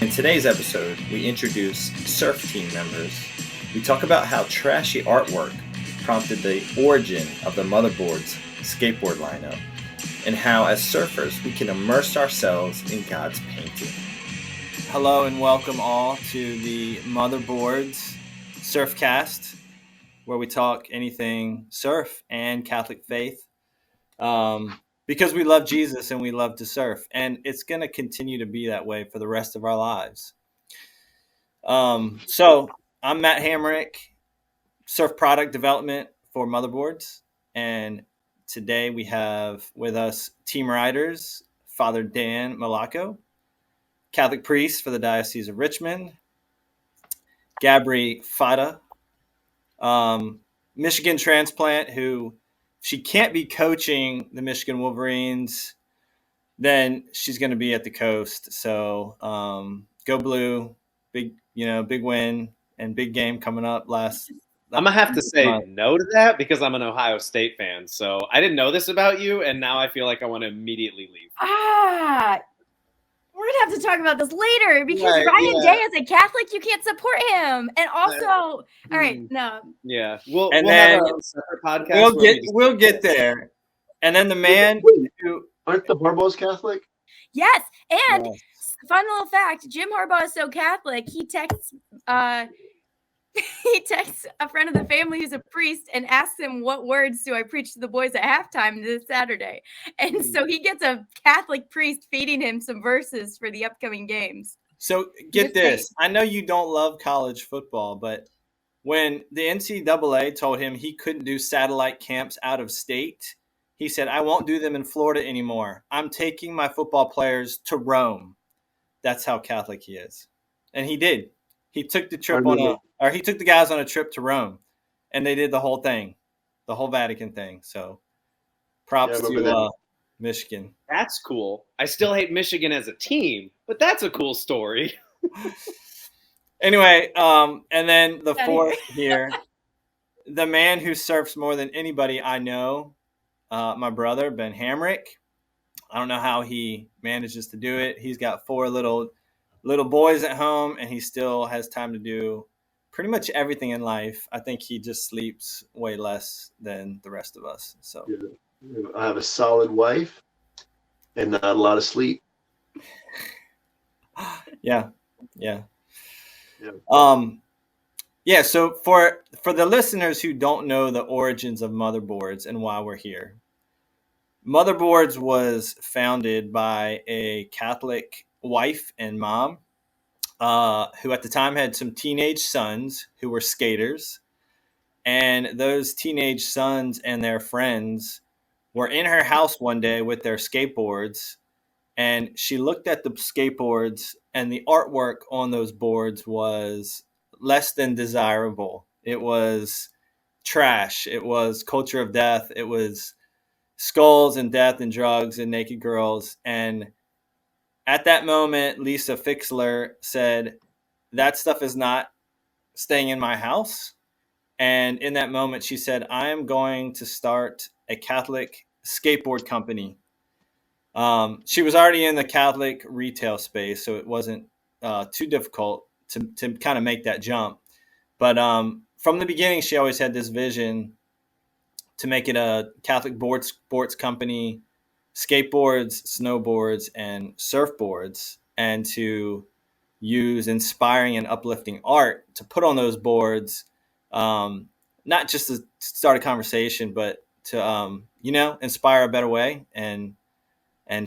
In today's episode, we introduce surf team members. We talk about how trashy artwork prompted the origin of the Motherboards skateboard lineup, and how as surfers we can immerse ourselves in God's painting. Hello and welcome all to the Motherboards Surfcast, where we talk anything surf and Catholic faith. Because we love Jesus and we love to surf, and it's going to continue to be that way for the rest of our lives. So I'm Matt Hamrick, surf product development for Motherboards, and today we have with us team riders, Father Dan Molochko, Catholic priest for the Diocese of Richmond, Gabry Faraj, Michigan transplant who she can't be coaching the Michigan Wolverines, then she's going to be at the coast. So go blue, big win and big game coming up last. I'm going to have to say no to that because I'm an Ohio State fan. So I didn't know this about you, and now I feel like I want to immediately leave. We're going to have to talk about this later because Ryan Day is a Catholic. You can't support him. And also, all right, no. Yeah. We'll have a separate podcast. We'll get there. And then the man who... Aren't the Harbaughs Catholic? Yes. And fun little fact, Jim Harbaugh is so Catholic, he texts a friend of the family who's a priest and asks him, what words do I preach to the boys at halftime this Saturday? And so he gets a Catholic priest feeding him some verses for the upcoming games. So get this. I know you don't love college football, but when the NCAA told him he couldn't do satellite camps out of state, he said, I won't do them in Florida anymore. I'm taking my football players to Rome. That's how Catholic he is. And he did. He took the trip he took the guys on a trip to Rome, and they did the whole thing, the whole Vatican thing. So props to Michigan. That's cool. I still hate Michigan as a team, but that's a cool story. Anyway, and then the fourth here, the man who surfs more than anybody I know, my brother, Ben Hamrick. I don't know how he manages to do it. He's got 4 little boys at home, and he still has time to do pretty much everything in life. I think he just sleeps way less than the rest of us. So I have a solid wife and not a lot of sleep. Yeah. So for the listeners who don't know the origins of Motherboards and why we're here, Motherboards was founded by a Catholic wife and mom who at the time had some teenage sons who were skaters. And those teenage sons and their friends were in her house one day with their skateboards. And she looked at the skateboards, and the artwork on those boards was less than desirable. It was trash. It was culture of death. It was skulls and death and drugs and naked girls. And at that moment, Lisa Fixler said, that stuff is not staying in my house. And in that moment, she said, I am going to start a Catholic skateboard company. She was already in the Catholic retail space, so it wasn't too difficult to kind of make that jump. But from the beginning, she always had this vision to make it a Catholic sports company, skateboards, snowboards, and surfboards, and to use inspiring and uplifting art to put on those boards, not just to start a conversation, but to, inspire a better way and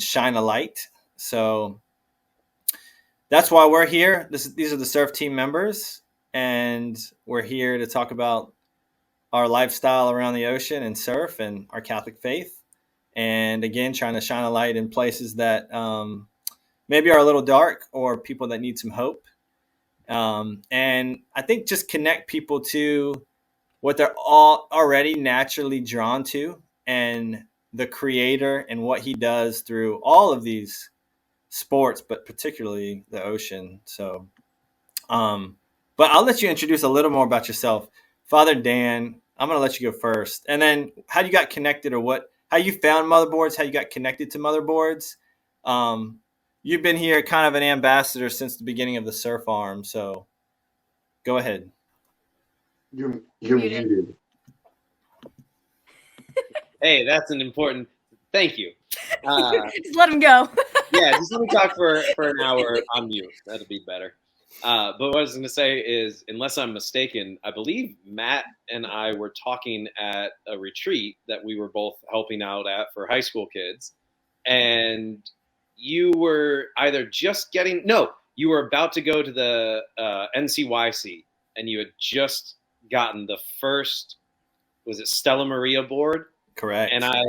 shine a light. So that's why we're here. These are the surf team members, and we're here to talk about our lifestyle around the ocean and surf and our Catholic faith. And again, trying to shine a light in places that maybe are a little dark or people that need some hope. And I think just connect people to what they're all already naturally drawn to, and the creator and what he does through all of these sports, but particularly the ocean. So, but I'll let you introduce a little more about yourself. Father Dan, I'm going to let you go first. And then how you got connected, or how you found Motherboards, how you got connected to Motherboards. you've been here kind of an ambassador since the beginning of the surf arm. So go ahead. You're Muted. muted. Hey, that's an important. Thank you. Just let him go. Yeah, just let me talk for an hour on mute. That'll be better. But what I was going to say is, unless I'm mistaken, I believe Matt and I were talking at a retreat that we were both helping out at for high school kids, and you were either just getting you were about to go to the NCYC, and you had just gotten the first, was it Stella Maria board? Correct. And I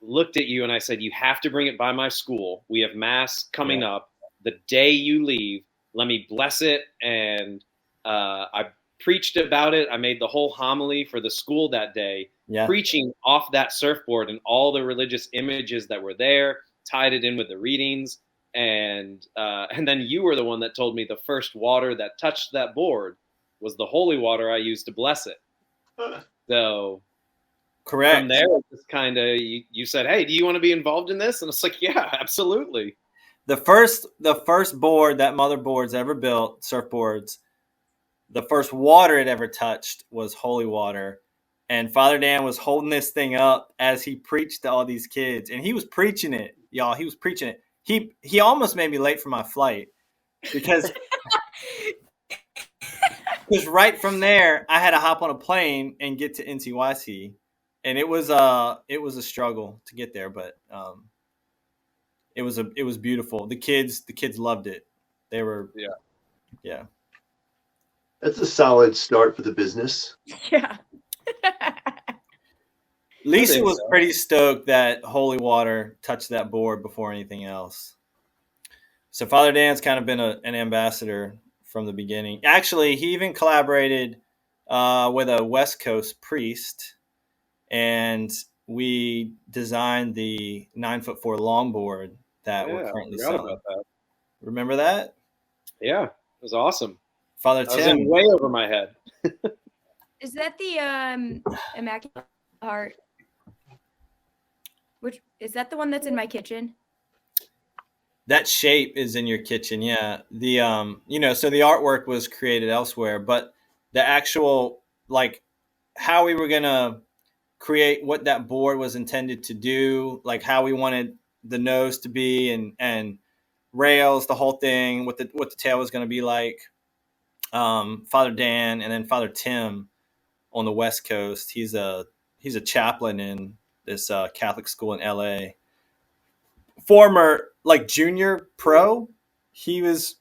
looked at you and I said, you have to bring it by my school. We have mass coming up. The day you leave, let me bless it. And I preached about it. I made the whole homily for the school that day, preaching off that surfboard and all the religious images that were there, tied it in with the readings. And then you were the one that told me the first water that touched that board was the holy water I used to bless it. So... Correct. From there, it's just kind of you said, "Hey, do you want to be involved in this?" And it's like, "Yeah, absolutely." The first board that Motherboards ever built, surfboards, the first water it ever touched was holy water, and Father Dan was holding this thing up as he preached to all these kids, and he was preaching it, y'all. He was preaching it. He almost made me late for my flight because right from there I had to hop on a plane and get to NCYC. And it was a struggle to get there, but it was beautiful. The kids loved it. They were yeah. That's a solid start for the business. Yeah. Lisa was pretty stoked that holy water touched that board before anything else. So Father Dan's kind of been an ambassador from the beginning. Actually, he even collaborated with a West Coast priest. And we designed the 9'4" longboard that we're currently selling. About that. Remember that? Yeah, it was awesome. Father Tim, was in way over my head. Is that the Immaculate Heart? Which is that the one that's in my kitchen? That shape is in your kitchen, yeah. The so the artwork was created elsewhere, but the actual how we were gonna create what that board was intended to do, like how we wanted the nose to be and rails, the whole thing, what the tail was going to be like. Father Dan and then Father Tim on the West Coast. He's a chaplain in this Catholic school in LA. Former junior pro. He was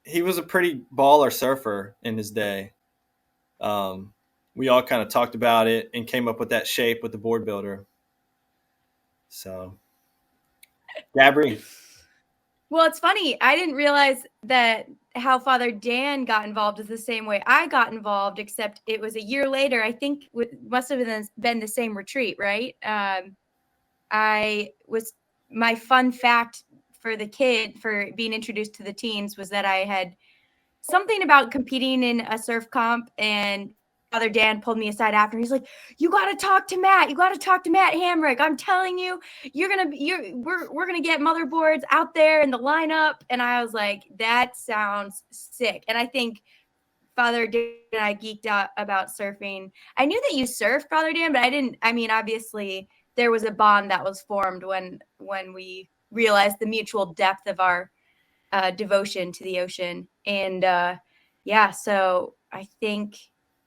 a pretty baller surfer in his day. We all kind of talked about it and came up with that shape with the board builder. So, Gabry. Well, it's funny. I didn't realize that how Father Dan got involved is the same way I got involved, except it was a year later. I think must have been the same retreat, right? My fun fact for the kid for being introduced to the teens was that I had something about competing in a surf comp, and Father Dan pulled me aside after. He's like, "You got to talk to Matt. You got to talk to Matt Hamrick. I'm telling you, we're gonna get Motherboards out there in the lineup." And I was like, "That sounds sick." And I think Father Dan and I geeked out about surfing. I knew that you surfed, Father Dan, but I didn't. I mean, obviously, there was a bond that was formed when we realized the mutual depth of our devotion to the ocean. And so I think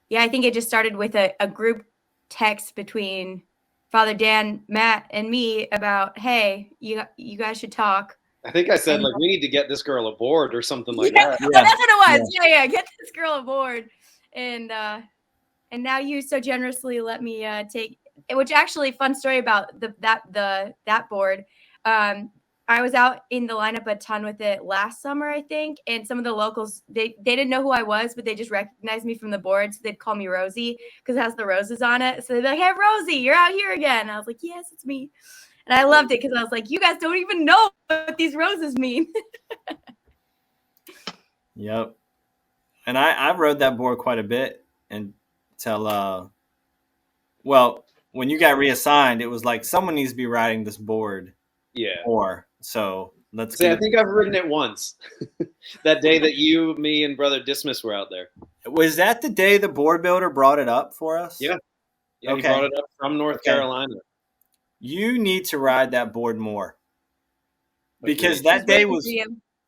it just started with a group text between Father Dan, Matt, and me about, hey, you guys should talk. I think I said, we need to get this girl aboard or something like that. Yeah. Oh, that's what it was. Yeah, get this girl aboard. And now you so generously let me take, which actually fun story about that board. I was out in the lineup a ton with it last summer, I think, and some of the locals, they didn't know who I was, but they just recognized me from the board, so they'd call me Rosie because it has the roses on it. So they'd be like, "Hey, Rosie, you're out here again." And I was like, "Yes, it's me." And I loved it because I was like, "You guys don't even know what these roses mean." Yep. And I rode that board quite a bit until, when you got reassigned, it was like someone needs to be riding this board. Yeah. More. So Let's See, I get think I've ridden it once. That day that you, me, and Brother Dismas were out there. Was that the day the board builder brought it up for us? Yeah. Yeah, Okay. he brought it up from North Carolina. You need to ride that board more. Because Agreed.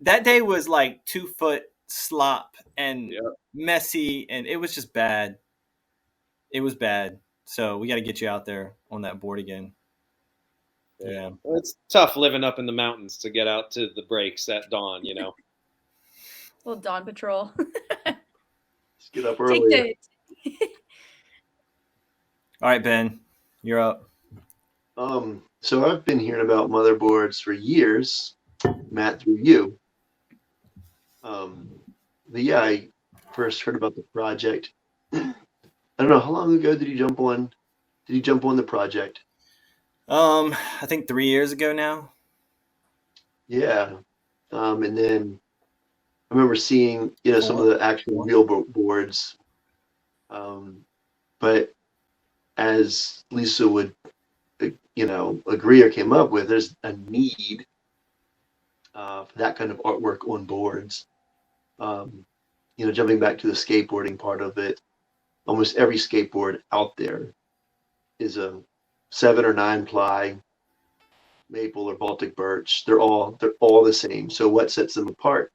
that day was like 2 foot slop and Yep. messy, and it was just bad. It was bad. So we got to get you out there on that board again. Yeah. Well, it's tough living up in the mountains to get out to the breaks at dawn, you know. Little dawn patrol. Let's get up Take early. All right, Ben, you're up. So I've been hearing about motherboards for years, Matt, through you. But yeah, I first heard about the project. I don't know, how long ago did you jump on? Did you jump on the project? I think 3 years ago now. Yeah. And then I remember seeing, some of the actual real boards. But as Lisa would, agree or came up with, there's a need for that kind of artwork on boards. Jumping back to the skateboarding part of it, almost every skateboard out there is a 7 or 9 ply maple or Baltic birch. They're all the same. So what sets them apart?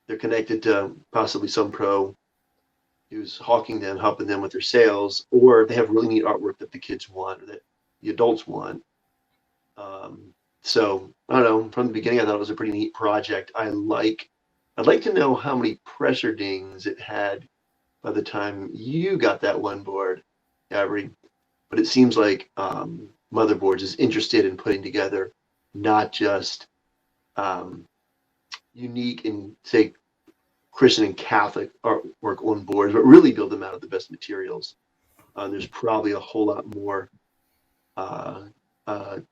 They're connected to possibly some pro who's hawking them, helping them with their sales, or they have really neat artwork that the kids want or that the adults want. So I don't know. From the beginning, I thought it was a pretty neat project. I'd like to know how many pressure dings it had by the time you got that one board, Gabry. But it seems like Motherboards is interested in putting together not just unique and, say, Christian and Catholic artwork on boards, but really build them out of the best materials. There's probably a whole lot more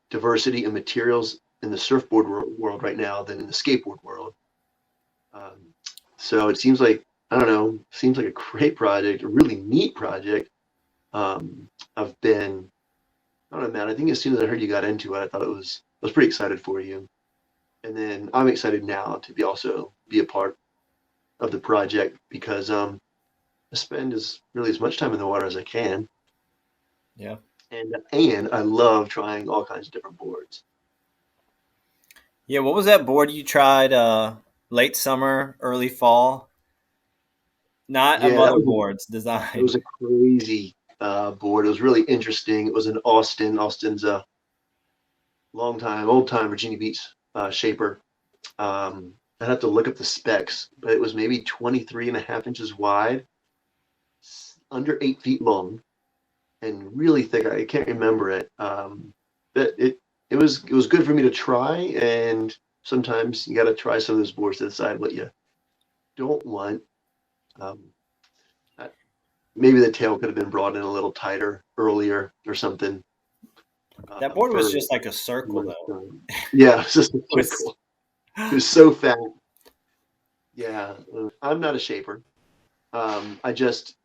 diversity in materials in the surfboard world right now than in the skateboard world. So it seems like, I don't know, seems like a great project, a really neat project. I don't know, man, I think as soon as I heard you got into it, I was pretty excited for you. And then I'm excited now to also be a part of the project because I spend as much time in the water as I can. Yeah. And I love trying all kinds of different boards. Yeah, what was that board you tried late summer, early fall? Not a Motherboards design. It was a crazy board. It was really interesting. It was an Austin. Austin's a old time Virginia Beach shaper. I'd have to look up the specs, but it was maybe 23.5 inches wide, under 8 feet long, and really thick. I can't remember it. But it was good for me to try, and sometimes you got to try some of those boards to decide what you don't want. Maybe the tail could have been brought in a little tighter earlier or something. That board was just like a circle, though. Yeah, it's just a circle. It was so fat. Yeah, I'm not a shaper. I just,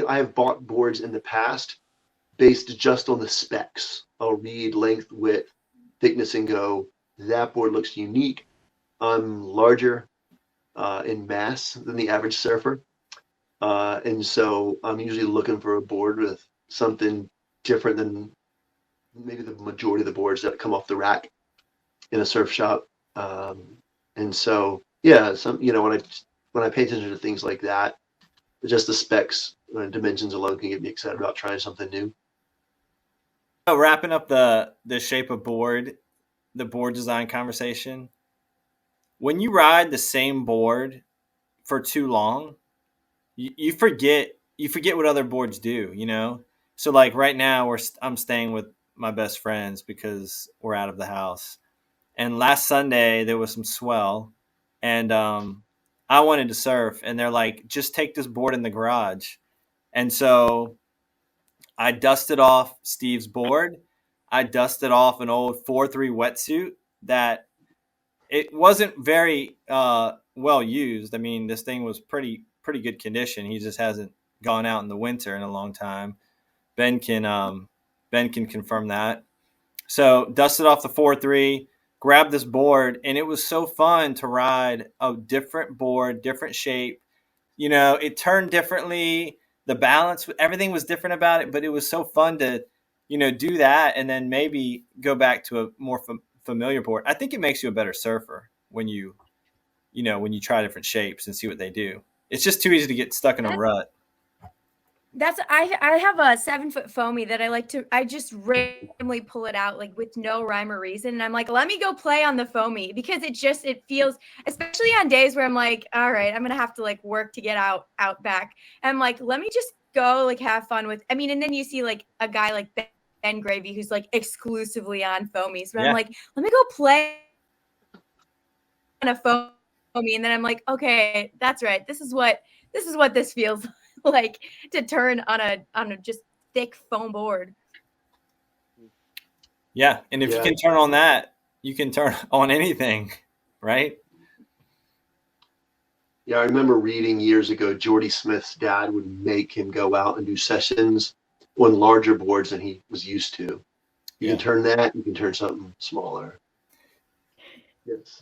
I have bought boards in the past based just on the specs. I'll read length, width, thickness, and go, that board looks unique. I'm larger in mass than the average surfer. And so I'm usually looking for a board with something different than maybe the majority of the boards that come off the rack in a surf shop. And so, yeah, when I pay attention to things like that, just the specs and dimensions alone can get me excited about trying something new. Wrapping up the shape of board, the board design conversation. When you ride the same board for too long, you forget what other boards do, So like right now I'm staying with my best friends because we're out of the house. And last Sunday there was some swell, and I wanted to surf, and they're like, just take this board in the garage. And so I dusted off Steve's board. I dusted off an old 4-3 wetsuit that it wasn't very well used. I mean, this thing was pretty good condition. He just hasn't gone out in the winter in a long time. Ben can confirm that. So dusted off the 4-3, grabbed this board, and it was so fun to ride a different board, different shape. It turned differently. The balance, everything was different about it, but it was so fun to, do that and then maybe go back to a more familiar board. I think it makes you a better surfer when you try different shapes and see what they do. It's just too easy to get stuck in a rut. I have a 7-foot foamy that I just randomly pull it out like with no rhyme or reason. And I'm like, let me go play on the foamy because it feels, especially on days where I'm like, all right, I'm going to have to like work to get out back. And I'm like, let me just go like have fun with, and then you see like a guy like Ben Gravy who's like exclusively on foamies. But I'm like, let me go play on a foamy. And then I'm like, okay, that's right. This is what this feels like to turn on a just thick foam board. Yeah, and if you can turn on that, you can turn on anything, right? Yeah, I remember reading years ago, Jordy Smith's dad would make him go out and do sessions on larger boards than he was used to. You can turn that, you can turn something smaller. Yes.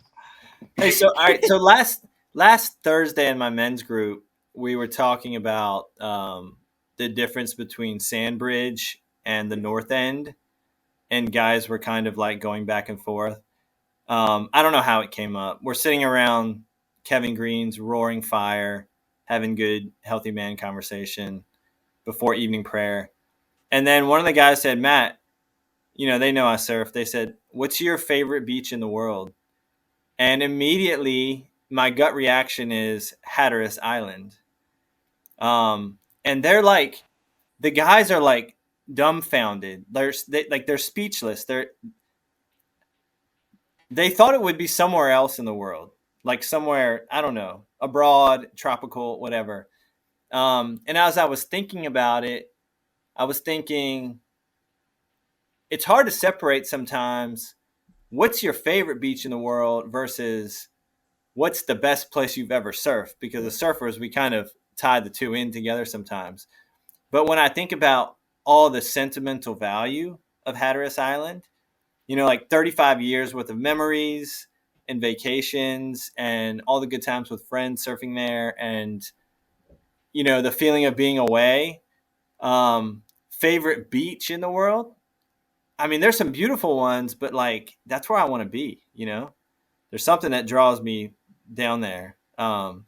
Hey, so all right, so last Thursday in my men's group, we were talking about the difference between Sandbridge and the North End, and guys were kind of like going back and forth. I don't know how it came up. We're sitting around Kevin Green's roaring fire, having good, healthy man conversation before evening prayer. And then one of the guys said, Matt, they know I surf. They said, what's your favorite beach in the world? And immediately my gut reaction is Hatteras Island. And they're like, the guys are like dumbfounded. They're speechless. They thought it would be somewhere else in the world, like somewhere, I don't know, abroad, tropical, whatever. And as I was thinking about it, I was thinking it's hard to separate sometimes what's your favorite beach in the world versus what's the best place you've ever surfed, because as surfers, we kind of tie the two in together sometimes. But when I think about all the sentimental value of Hatteras Island, like 35 years worth of memories and vacations and all the good times with friends surfing there, and, the feeling of being away. Favorite beach in the world? I mean, there's some beautiful ones, but like, that's where I want to be, There's something that draws me down there. So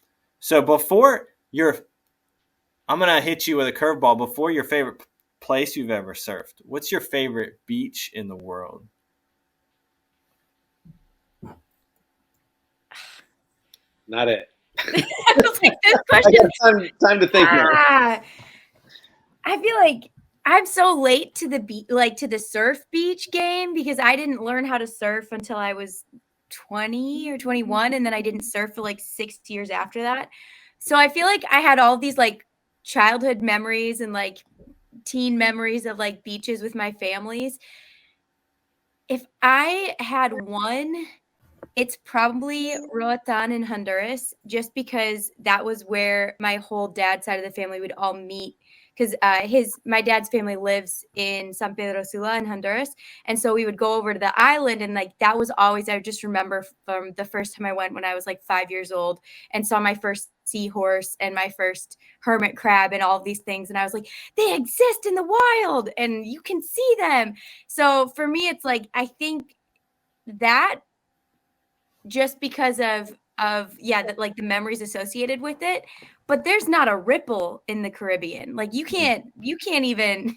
I'm going to hit you with a curveball. Before your favorite place you've ever surfed, what's your favorite beach in the world? Not it. I was like, this question. I got time to think now. I feel like I'm so late to the surf beach game because I didn't learn how to surf until I was 20 or 21, and then I didn't surf for like 6 years after that. So I feel like I had all these like childhood memories and like teen memories of like beaches with my families. If I had one, it's probably Roatan in Honduras, just because that was where my whole dad's side of the family would all meet. Because my dad's family lives in San Pedro Sula in Honduras. And so we would go over to the island, and like that was always, I just remember from the first time I went when I was like 5 years old and saw my first seahorse and my first hermit crab and all of these things. And I was like, they exist in the wild and you can see them. So for me, it's like, I think that just because of that, like the memories associated with it, but there's not a ripple in the Caribbean. Like you can't even,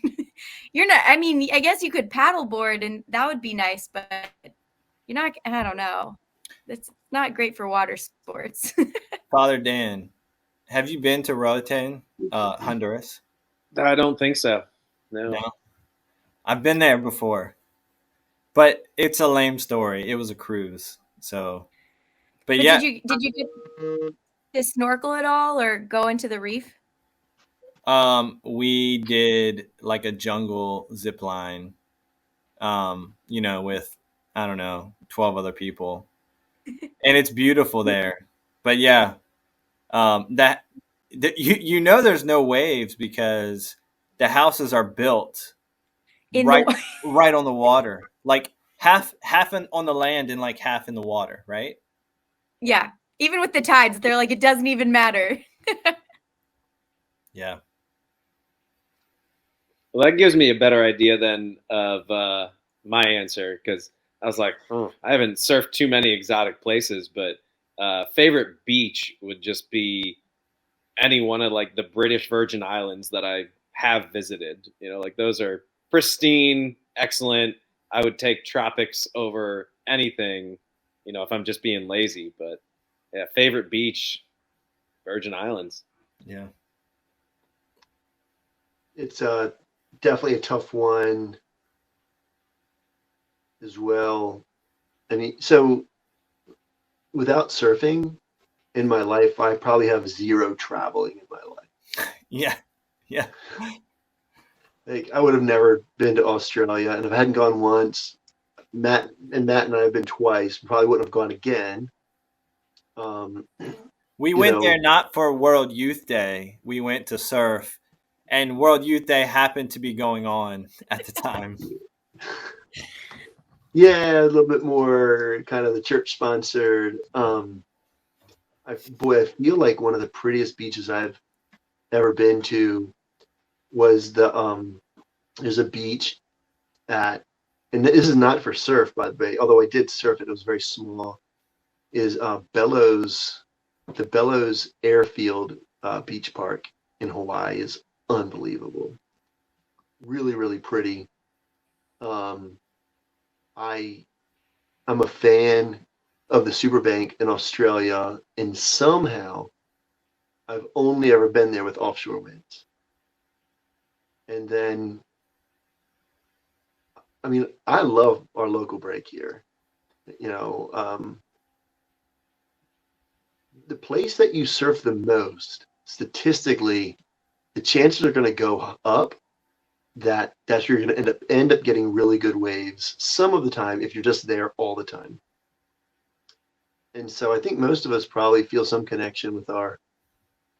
you're not, I mean, I guess you could paddleboard and that would be nice, but you're not, I don't know. It's not great for water sports. Father Dan, have you been to Roatan, Honduras? I don't think so. No. I've been there before, but it's a lame story. It was a cruise. So, but yeah. Did you get to snorkel at all or go into the reef? We did like a jungle zip line, with, I don't know, 12 other people, and it's beautiful there. But yeah, there's no waves because the houses are built right on the water. Like half on the land and like half in the water, right? Yeah. Even with the tides, they're like, it doesn't even matter. Yeah. Well, that gives me a better idea then of my answer, because I was like, I haven't surfed too many exotic places, but favorite beach would just be any one of like the British Virgin Islands that I have visited. You know, like those are pristine, excellent. I would take tropics over anything, you know, if I'm just being lazy. But yeah, favorite beach, Virgin Islands. Yeah. It's definitely a tough one as well. I mean, so without surfing in my life, I probably have zero traveling in my life. Yeah. Yeah. Like I would have never been to Australia, and if I hadn't gone once, Matt and I have been twice. Probably wouldn't have gone again. We You went know, there not for World Youth Day. We went to surf, and World Youth Day happened to be going on at the time. yeah, a little bit more kind of the church sponsored. I feel like one of the prettiest beaches I've ever been to was there's a beach at, and this is not for surf, by the way, although I did surf it, it was very small, is the Bellows Airfield Beach Park in Hawaii is unbelievable. Really, really pretty. Um, I'm a fan of the Superbank in Australia, and somehow I've only ever been there with offshore winds. And then, I mean, I love our local break here. You know, the place that you surf the most, statistically, the chances are going to go up that you're going to end up getting really good waves some of the time if you're just there all the time. And so I think most of us probably feel some connection with our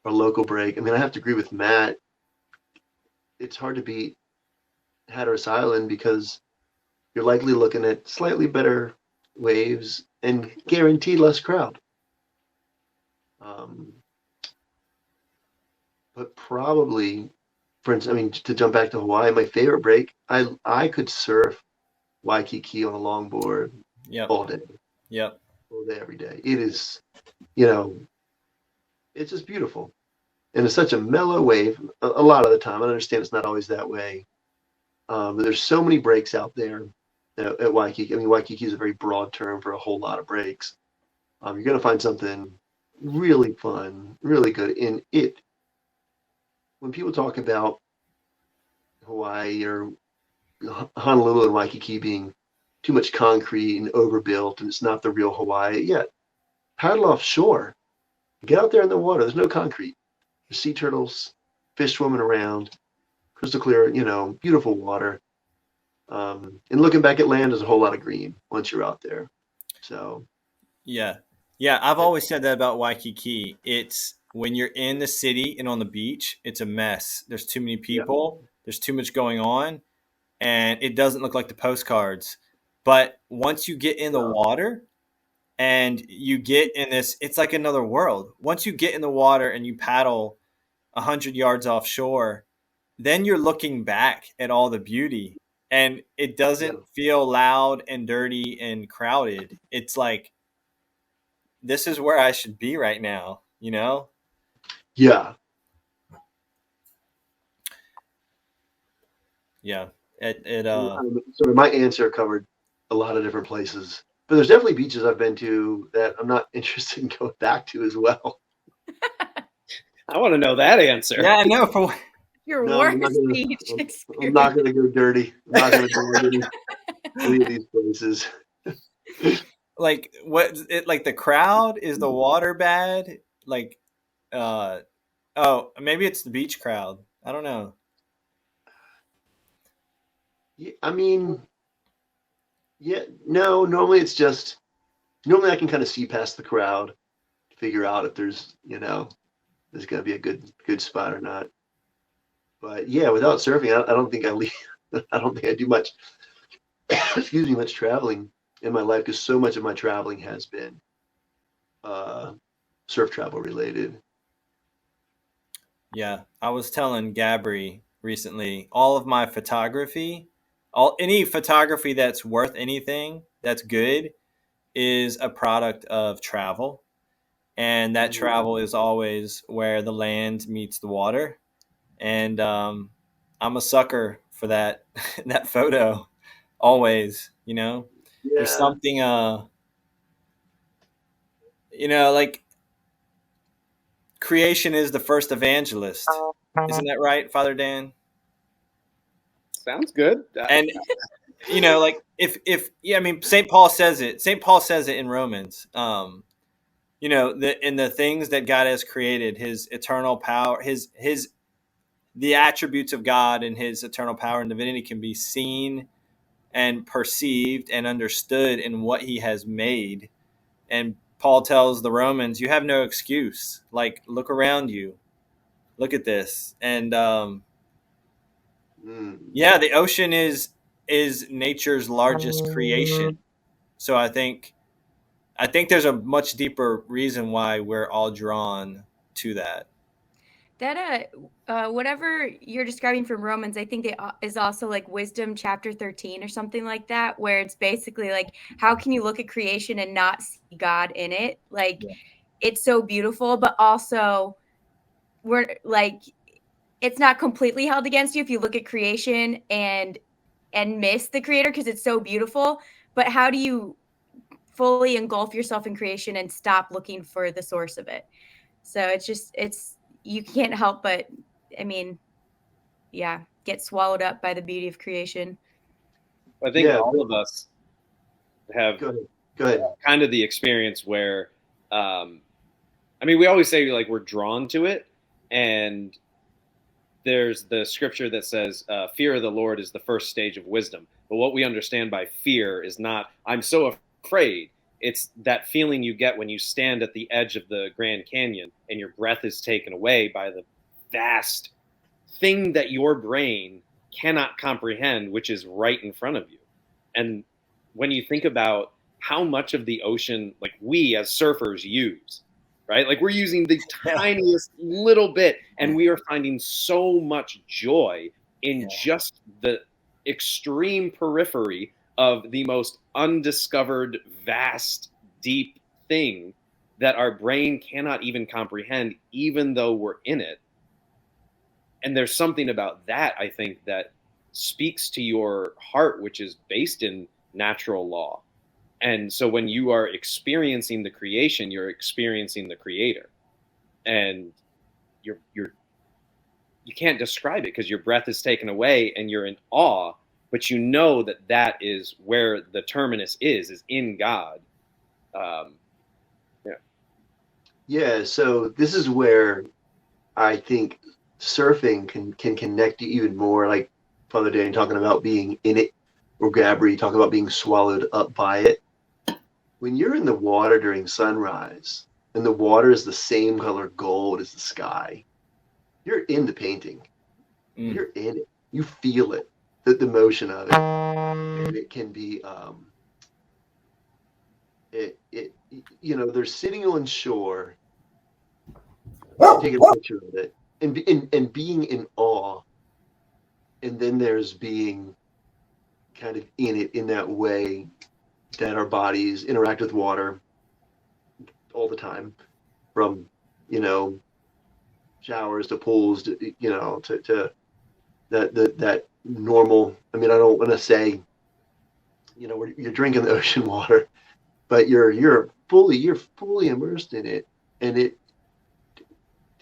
local break. I mean, I have to agree with Matt. It's hard to beat Hatteras Island because you're likely looking at slightly better waves and guaranteed less crowd. But probably, for instance, I mean, to jump back to Hawaii, my favorite break, I could surf Waikiki on a longboard all day. Yep. All day, every day. It is, you know, it's just beautiful. And it's such a mellow wave a lot of the time. I understand it's not always that way. But there's so many breaks out there at Waikiki. I mean, Waikiki is a very broad term for a whole lot of breaks. You're going to find something really fun, really good. And when people talk about Hawaii or Honolulu and Waikiki being too much concrete and overbuilt and it's not the real Hawaii, yeah, paddle offshore. Get out there in the water. There's no concrete. There's sea turtles, fish swimming around, crystal clear, you know, beautiful water. And looking back at land, there's a whole lot of green once you're out there. So, yeah. I've always said that about Waikiki. It's when you're in the city and on the beach, it's a mess. There's too many people. Yeah. There's too much going on, and it doesn't look like the postcards. But once you get in the water and you get in this, it's like another world. Once you get in the water and you paddle 100 yards offshore, then you're looking back at all the beauty, and it doesn't feel loud and dirty and crowded. It's like, this is where I should be right now, you know? Yeah. Yeah. So my answer covered a lot of different places, but there's definitely beaches I've been to that I'm not interested in going back to as well. I want to know that answer. Yeah, I know. For your worst beach experience. I'm not going to go dirty. I'm not going to go dirty any of these places. Like what? Like the crowd, is the water bad? Like, oh, maybe it's the beach crowd. I don't know. Yeah, I mean, yeah, no. Normally I can kind of see past the crowd, figure out if there's going to be a good spot or not. But yeah, without surfing, I don't think I leave. I don't think I do much. excuse me, much traveling in my life, because so much of my traveling has been surf travel related. Yeah, I was telling Gabry recently, any photography that's worth anything, that's good, is a product of travel. And that travel is always where the land meets the water. And I'm a sucker for that that photo always, There's Yeah. something like creation is the first evangelist. Isn't that right, Father Dan? Sounds good. And like if yeah, I mean St. Paul says it. St. Paul says it in Romans. In the things that God has created, his eternal power, his the attributes of God and his eternal power and divinity can be seen and perceived and understood in what he has made. And Paul tells the Romans, you have no excuse. Like, look around you. Look at this. And yeah, the ocean is nature's largest creation. So I think there's a much deeper reason why we're all drawn to that. That whatever you're describing from Romans, I think it is also like Wisdom chapter 13 or something like that, where it's basically like, how can you look at creation and not see God in it? Like, it's so beautiful, but also we're like, it's not completely held against you if you look at creation and miss the creator because it's so beautiful. But how do you fully engulf yourself in creation and stop looking for the source of it? So it's you can't help but, I mean, yeah, get swallowed up by the beauty of creation. I think all of us have Go ahead. kind of the experience where, we always say like we're drawn to it, and there's the scripture that says fear of the Lord is the first stage of wisdom. But what we understand by fear is not, I'm so afraid. It's that feeling you get when you stand at the edge of the Grand Canyon and your breath is taken away by the vast thing that your brain cannot comprehend, which is right in front of you. And when you think about how much of the ocean, like we as surfers use, right? Like we're using the tiniest little bit, and we are finding so much joy in just the extreme periphery of the most undiscovered, vast, deep thing that our brain cannot even comprehend, even though we're in it. And there's something about that, I think, that speaks to your heart, which is based in natural law. And so when you are experiencing the creation, you're experiencing the creator. And you can't describe it because your breath is taken away and you're in awe, but you know that is where the terminus is in God. Yeah, so this is where I think surfing can connect you even more, like Father Danny talking about being in it, or Gabry talking about being swallowed up by it. When you're in the water during sunrise and the water is the same color gold as the sky, you're in the painting. You're in it. You feel it, the motion of it. And it can be they're sitting on shore, take a picture of it, and being in awe. And then there's being kind of in it in that way that our bodies interact with water all the time, from showers to pools to to that normal. I mean, I don't want to say you're drinking the ocean water, but you're fully immersed in it, and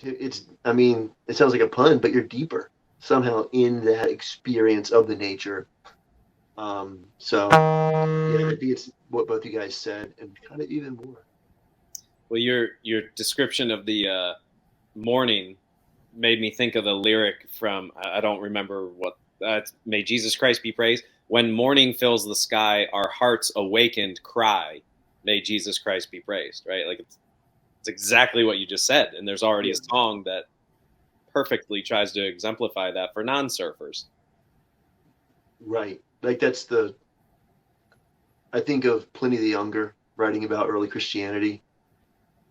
it's I mean, it sounds like a pun, but you're deeper somehow in that experience of the nature. So yeah, I think it's what both you guys said, and kind of even more. Well, your description of the morning made me think of the lyric from, I don't remember what, May Jesus Christ be praised. When morning fills the sky, our hearts awakened cry, may Jesus Christ be praised, right? Like it's exactly what you just said. And there's already a song that perfectly tries to exemplify that for non-surfers. Right. Like that's the I think of Pliny the Younger writing about early Christianity,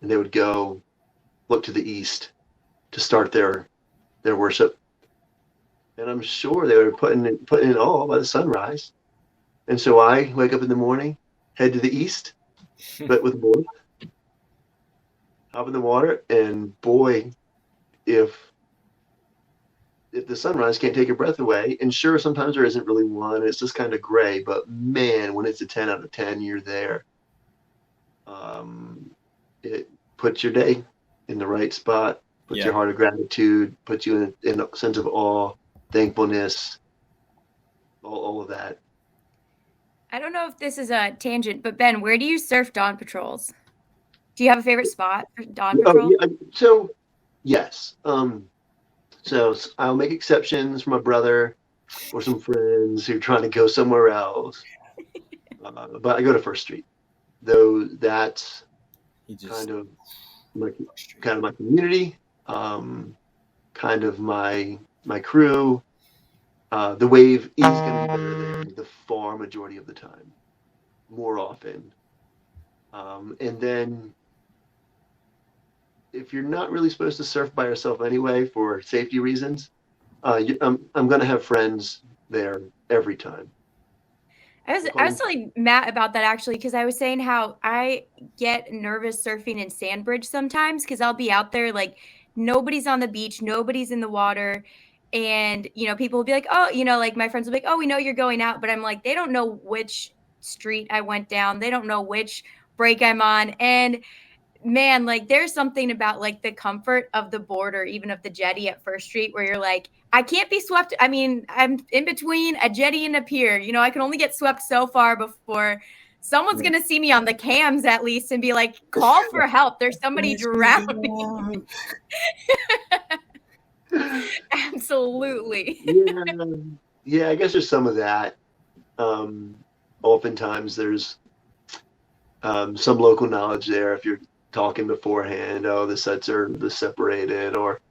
and they would go look to the east to start their worship. And I'm sure they were putting in awe by the sunrise. And so I wake up in the morning, head to the east, but with a board, hop in the water, and boy, if the sunrise can't take your breath away, and sure, sometimes there isn't really one, it's just kind of gray, but man, when it's a 10 out of 10, you're there. It puts your day in the right spot, puts your heart of gratitude, puts you in a sense of awe, thankfulness, all of that. I don't know if this is a tangent, but Ben, where do you surf dawn patrols? Do you have a favorite spot for dawn patrol? Yeah. So, yes. So I'll make exceptions for my brother or some friends who are trying to go somewhere else. But I go to First Street, though that's kind of my community, kind of my crew. The wave is going to be better there the far majority of the time, more often. And then if you're not really supposed to surf by yourself anyway for safety reasons, I'm going to have friends there every time. I was telling Matt about that actually, because I was saying how I get nervous surfing in Sandbridge sometimes because I'll be out there like nobody's on the beach, nobody's in the water. And, people will be like, oh, like my friends will be like, oh, we know you're going out. But I'm like, they don't know which street I went down. They don't know which break I'm on. And man, like there's something about like the comfort of the board or even of the jetty at First Street where you're like, I can't be swept. I mean, I'm in between a jetty and a pier. I can only get swept so far before someone's going to see me on the cams at least and be like, call for help. There's somebody drowning. Absolutely. Yeah, I guess there's some of that. Oftentimes there's some local knowledge there if you're talking beforehand, the sets are separated or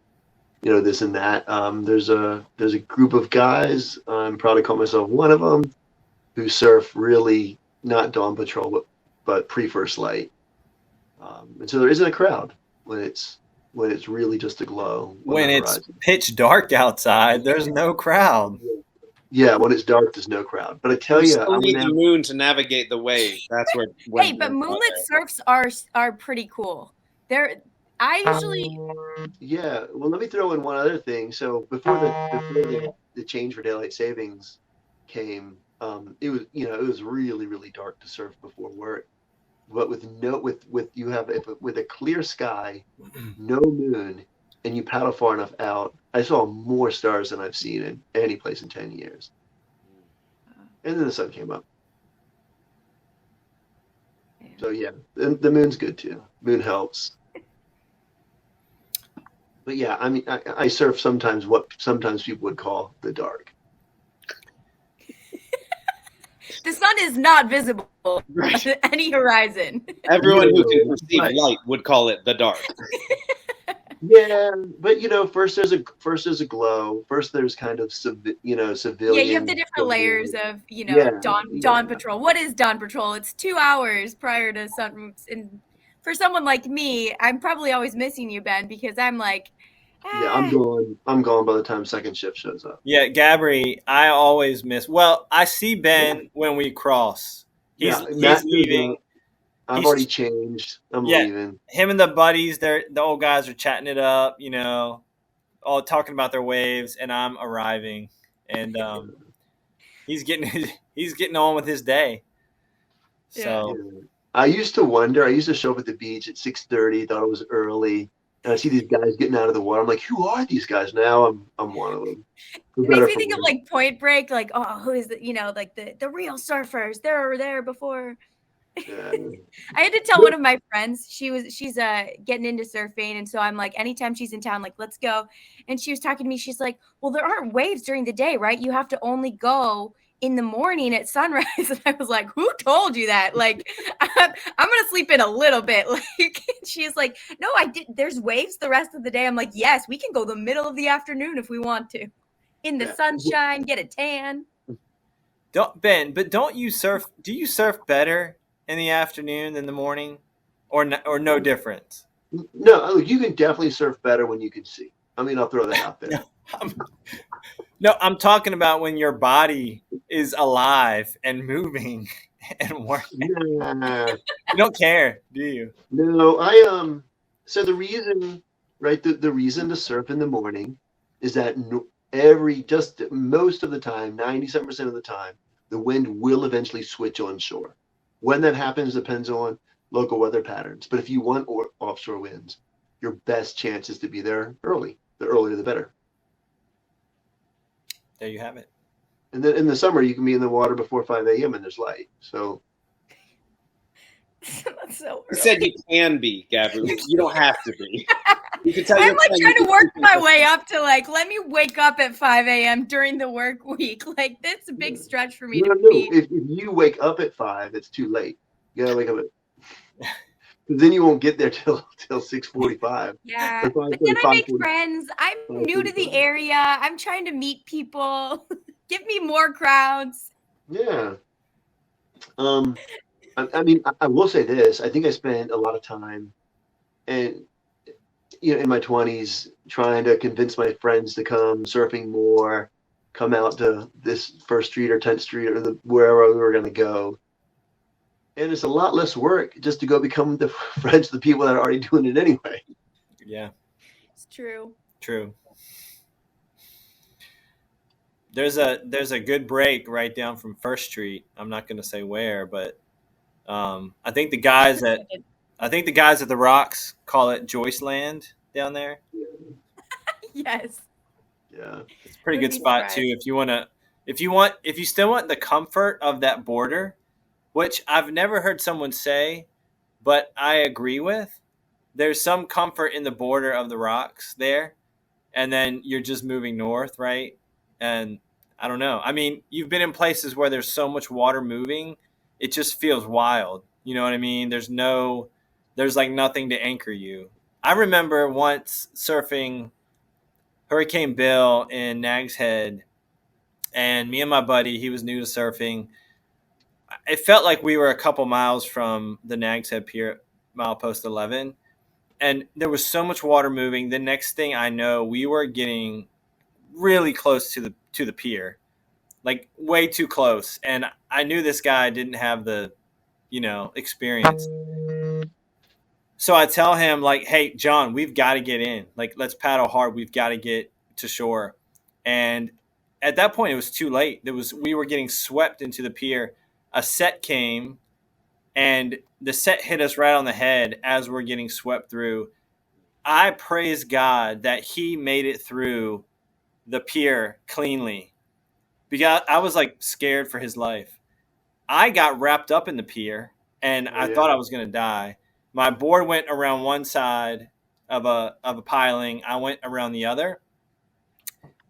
this and that. There's a group of guys, I'm proud to call myself one of them, who surf really not dawn patrol but pre-first light. And so there isn't a crowd when it's really just a glow. When it's pitch dark outside, there's no crowd. Yeah, when it's dark, there's no crowd. But I tell you, still need the moon to navigate the wave. That's where. Hey, but moonlit surfs are pretty cool. I usually. Yeah, well, let me throw in one other thing. So before the change for daylight savings came, it was really really dark to surf before work. But with a clear sky, no moon, and you paddle far enough out, I saw more stars than I've seen in any place in 10 years. And then the sun came up. So yeah, the moon's good too. Moon helps. But yeah, I mean, I surf sometimes what sometimes people would call the dark. The sun is not visible at any horizon. Everyone who can perceive light would call it the dark. Yeah, but first there's a glow. First there's kind of civilian. Yeah, you have the different layers of dawn patrol. What is dawn patrol? It's 2 hours prior to sun. And for someone like me, I'm probably always missing you, Ben, because I'm like. Yeah, I'm gone by the time second shift shows up. Yeah, Gabry, I always miss. Well, I see Ben when we cross. He's leaving. I've already changed. I'm leaving. Him and the buddies, the old guys are chatting it up, all talking about their waves, and I'm arriving, and he's getting on with his day. So I used to wonder. I used to show up at the beach at 6:30. Thought it was early. And I see these guys getting out of the water. I'm like, who are these guys? Now I'm one of them. It makes me think of like Point Break, like, oh, who is like the real surfers? They're there before. Yeah. I had to tell one of my friends, she's getting into surfing, and so I'm like, anytime she's in town, like, let's go. And she was talking to me, she's like, well, there aren't waves during the day, right? You have to only go in the morning at sunrise. And I was like, who told you that? Like, I'm gonna sleep in a little bit. Like, she's like, no, I did. There's waves the rest of the day. I'm like, yes, we can go the middle of the afternoon if we want to, in the sunshine, get a tan. don't you surf? Do you surf better in the afternoon than the morning, or no difference? No, you can definitely surf better when you can see. I mean, I'll throw that out there. No, I'm talking about when your body is alive and moving and working. Nah, You don't care, do you? no, So the reason, right? The reason to surf in the morning is that just most of the time, 97% of the time, the wind will eventually switch on shore. When that happens depends on local weather patterns. But if you want offshore winds, your best chance is to be there early. The earlier, the better. There you have it. And then in the summer, you can be in the water before 5 a.m. and there's light. So That's so You early. said you can be, Gabby. You don't have to be. You can tell I'm your like friend trying you to work can- my way up to like, let me wake up at 5 a.m. during the work week. Like, that's a big stretch for me no, to no. be. If you wake up at 5, it's too late. You gotta wake up at. Then you won't get there till 6:45. Yeah. Or But then I make 5:45. friends. I'm new to the area. I'm trying to meet people. Give me more crowds. Yeah. I mean, I will say this. I think I spent a lot of time, and in my 20s, trying to convince my friends to come surfing more, come out to this First Street or 10th Street or wherever we were going to go. And it's a lot less work just to go become the friends of the people that are already doing it anyway. Yeah, It's true. true. There's a good break right down from First Street. I'm not going to say where, but I think the guys at the Rocks call it Joyce Land down there. Yes. Yeah. It's a pretty Wouldn't good be spot surprised. too if you still want the comfort of that border, which I've never heard someone say, but I agree with. There's some comfort in the border of the Rocks there, and then you're just moving north, right? And I don't know. I mean, you've been in places where there's so much water moving, it just feels wild. You know what I mean? There's like nothing to anchor you. I remember once surfing Hurricane Bill in Nags Head, and me and my buddy, he was new to surfing. It felt like we were a couple miles from the Nags Head Pier at milepost 11, and there was so much water moving. The next thing I know, we were getting really close to the pier, like way too close. And I knew this guy didn't have the, experience. So I tell him like, "Hey, John, we've got to get in. Like, let's paddle hard. We've got to get to shore." And at that point, it was too late. We were getting swept into the pier. A set came, and the set hit us right on the head as we're getting swept through. I praise God that he made it through the pier cleanly, because I was like scared for his life. I got wrapped up in the pier, and I thought I was going to die. My board went around one side of a piling. I went around the other,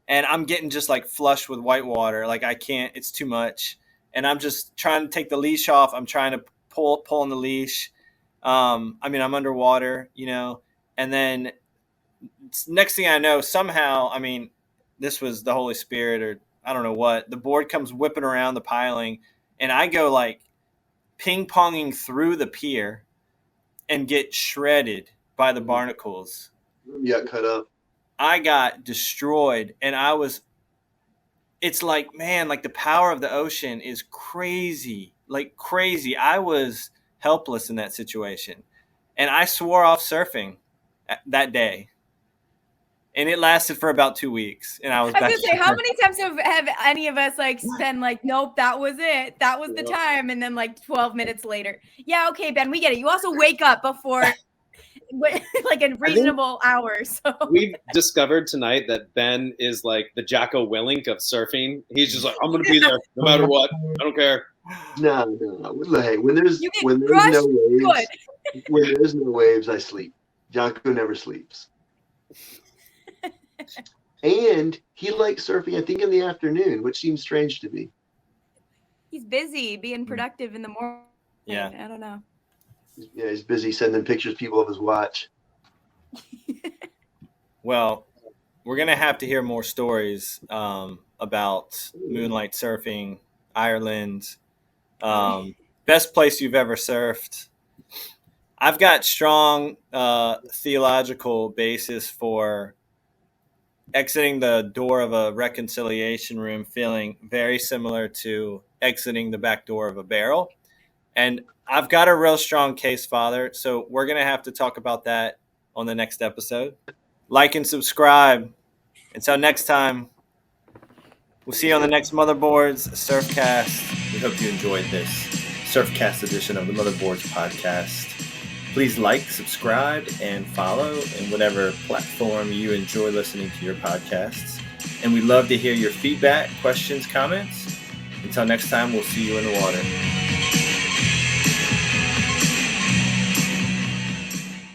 and I'm getting just like flushed with white water. Like, I can't, it's too much. And I'm just trying to take the leash off. I'm trying to pull on the leash. I'm underwater, and then next thing I know, somehow, this was the Holy Spirit, or I don't know what, the board comes whipping around the piling, and I go like ping ponging through the pier and get shredded by the barnacles. Yeah, cut up. I got destroyed, and it's like, man, like the power of the ocean is crazy, like crazy. I was helpless in that situation, and I swore off surfing that day. And it lasted for about 2 weeks, and I was I back. was gonna say, how many times have any of us like been like, nope, that was it, that was the time, and then like 12 minutes later, yeah, okay, Ben, we get it. You also wake up before like a reasonable hour. So We've discovered tonight that Ben is like the Jocko Willink of surfing. He's just like, I'm going to be there no matter what. I don't care. No. Hey, when there's You get no waves, when there's no waves, I sleep. Jocko never sleeps. And he likes surfing, I think, in the afternoon, which seems strange to me. he's busy being productive in the morning. Yeah. I don't know. Yeah, he's busy sending pictures to people of his watch. Well, we're gonna have to hear more stories about moonlight surfing Ireland, best place you've ever surfed. I've got strong theological basis for exiting the door of a reconciliation room feeling very similar to exiting the back door of a barrel. And I've got a real strong case, Father. So we're going to have to talk about that on the next episode. Like and subscribe. Until next time, we'll see you on the next Motherboards Surfcast. We hope you enjoyed this Surfcast edition of the Motherboards podcast. Please like, subscribe, and follow in whatever platform you enjoy listening to your podcasts. And we'd love to hear your feedback, questions, comments. Until next time, we'll see you in the water.